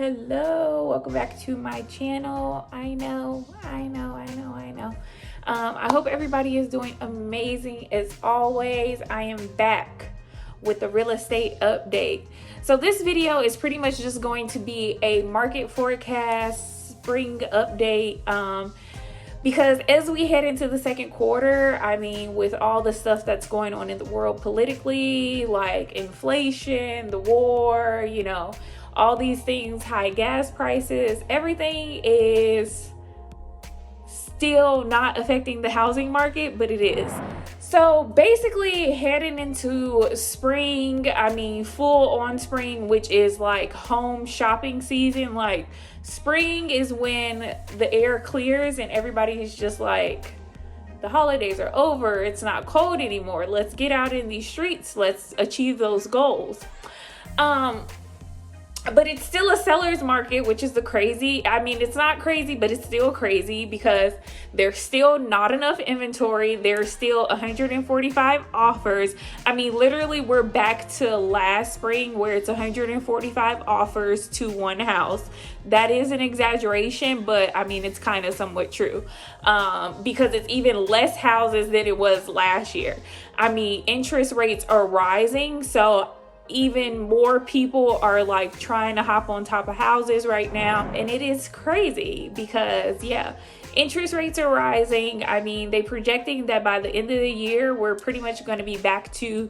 Hello, welcome back to my channel. I know. I hope everybody is doing amazing as always. I am back with the real estate update. So this video is pretty much just going to be a market forecast, spring update, because as we head into the second quarter, I mean, with all the stuff that's going on in the world politically, like inflation, the war, you know, all these things, high gas prices, everything is still not affecting the housing market, but it is. So basically heading into spring, I mean full on spring, which is like home shopping season. Like spring is when the air clears and everybody's just like, the holidays are over, it's not cold anymore, let's get out in these streets, let's achieve those goals. But it's still a seller's market, which is the crazy. I mean, it's not crazy, but it's still crazy because there's still not enough inventory. There's still 145 offers. I mean, literally, we're back to last spring where it's 145 offers to one house. That is an exaggeration, but I mean, it's kind of somewhat true because it's even less houses than it was last year. I mean, interest rates are rising, so even more people are like trying to hop on top of houses right now, and it is crazy because interest rates are rising. I mean, they projecting that by the end of the year we're pretty much going to be back to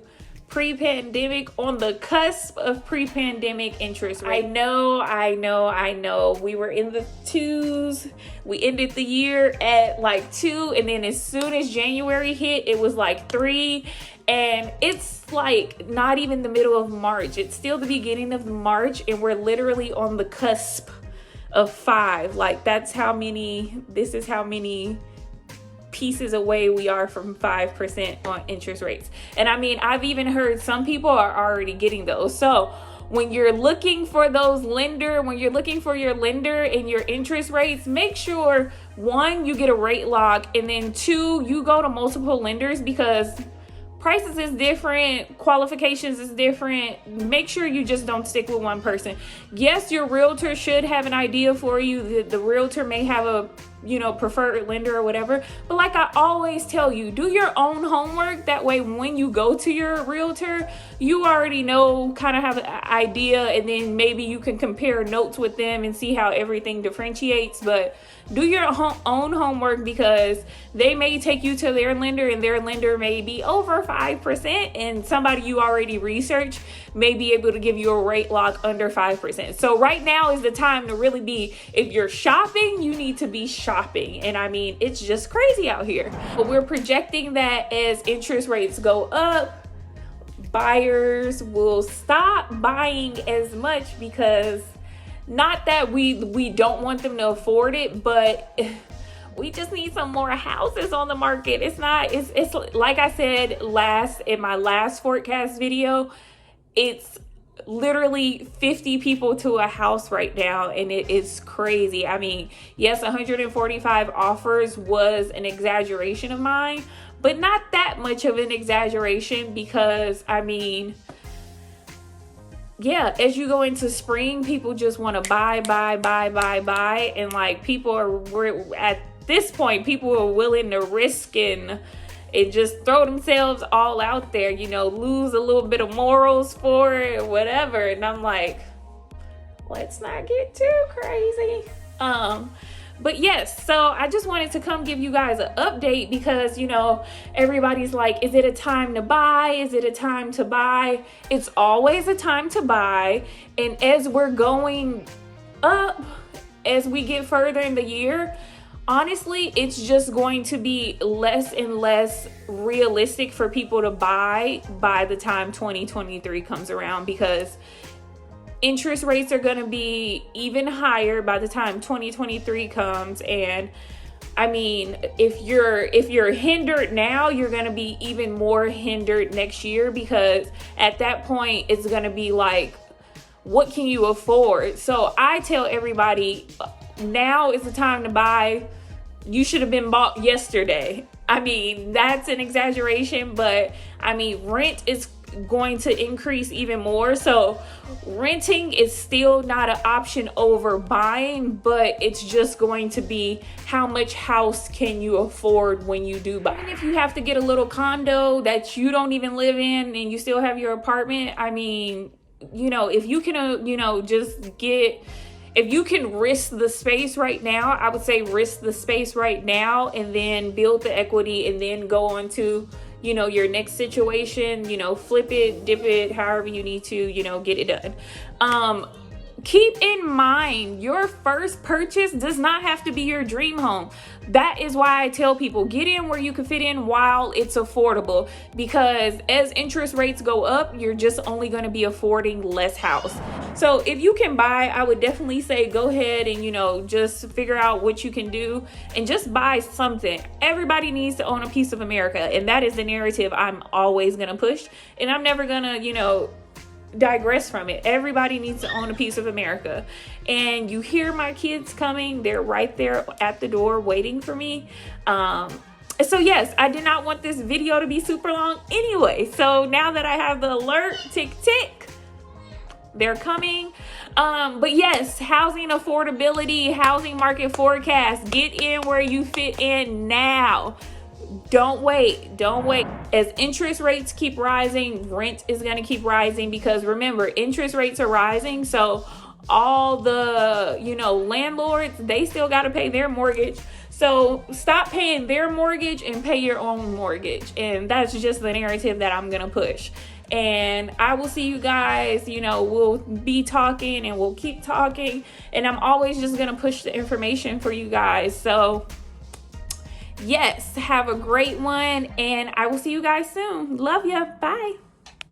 pre-pandemic, on the cusp of pre-pandemic interest rates. I know we were in the twos. We ended the year at like 2, and then as soon as January hit it was like 3, and it's like not even the middle of March, it's still the beginning of March, and we're literally on the cusp of 5. Like this is how many pieces away we are from 5% on interest rates. And I mean, I've even heard some people are already getting those. So when you're looking for your lender and your interest rates, make sure 1, you get a rate lock, and then 2, you go to multiple lenders because prices is different, qualifications is different. Make sure you just don't stick with one person. Yes, your realtor should have an idea for you. The realtor may have a preferred lender or whatever, but like I always tell you, do your own homework. That way when you go to your realtor, you already know, kind of have an idea, and then maybe you can compare notes with them and see how everything differentiates. But do your own homework, because they may take you to their lender and their lender may be over 5%, and somebody you already researched may be able to give you a rate lock under 5%. So right now is the time to really be, if you're shopping, you need to be shopping. And I mean, it's just crazy out here. But we're projecting that as interest rates go up, buyers will stop buying as much, because not that we don't want them to afford it, but we just need some more houses on the market. It's like I said in my last forecast video, it's literally 50 people to a house right now, and it is crazy. I mean, yes, 145 offers was an exaggeration of mine, but not that much of an exaggeration, because I mean, as you go into spring, people just want to buy, and like at this point, people are willing to risk and just throw themselves all out there, lose a little bit of morals for it, whatever. And I'm like, let's not get too crazy. But yes, so I just wanted to come give you guys an update, because, everybody's like, is it a time to buy? Is it a time to buy? It's always a time to buy. And as we're going up, as we get further in the year, honestly, it's just going to be less and less realistic for people to buy by the time 2023 comes around, because interest rates are going to be even higher by the time 2023 comes. And I mean, if you're hindered now, you're going to be even more hindered next year, because at that point it's going to be like, what can you afford? So I tell everybody, now is the time to buy. You should have been bought yesterday. I mean, that's an exaggeration, but I mean, rent is going to increase even more. So renting is still not an option over buying, but it's just going to be how much house can you afford when you do buy. Even if you have to get a little condo that you don't even live in and you still have your apartment, I mean, you know, if you can, you know, just get, if you can risk the space right now, I would say risk the space right now and then build the equity and then go on to, you know, your next situation, you know, flip it, dip it, however you need to, you know, get it done. Keep in mind, your first purchase does not have to be your dream home. That is why I tell people, get in where you can fit in while it's affordable, because as interest rates go up, you're just only going to be affording less house. So if you can buy, I would definitely say go ahead and, you know, just figure out what you can do and just buy something. Everybody needs to own a piece of America, and that is the narrative I'm always going to push, and I'm never going to, you know, digress from it. Everybody needs to own a piece of America. And you hear my kids coming, they're right there at the door waiting for me. So yes, I did not want this video to be super long anyway. So now that I have the alert, tick tick, they're coming. But yes, housing affordability, housing market forecast, get in where you fit in now. Don't wait. As interest rates keep rising, rent is going to keep rising, because remember, interest rates are rising. So all the, you know, landlords, they still got to pay their mortgage. So stop paying their mortgage and pay your own mortgage. And that's just the narrative that I'm going to push. And I will see you guys, you know, we'll be talking and we'll keep talking. And I'm always just going to push the information for you guys. So yes, have a great one, and I will see you guys soon. Love ya. Bye.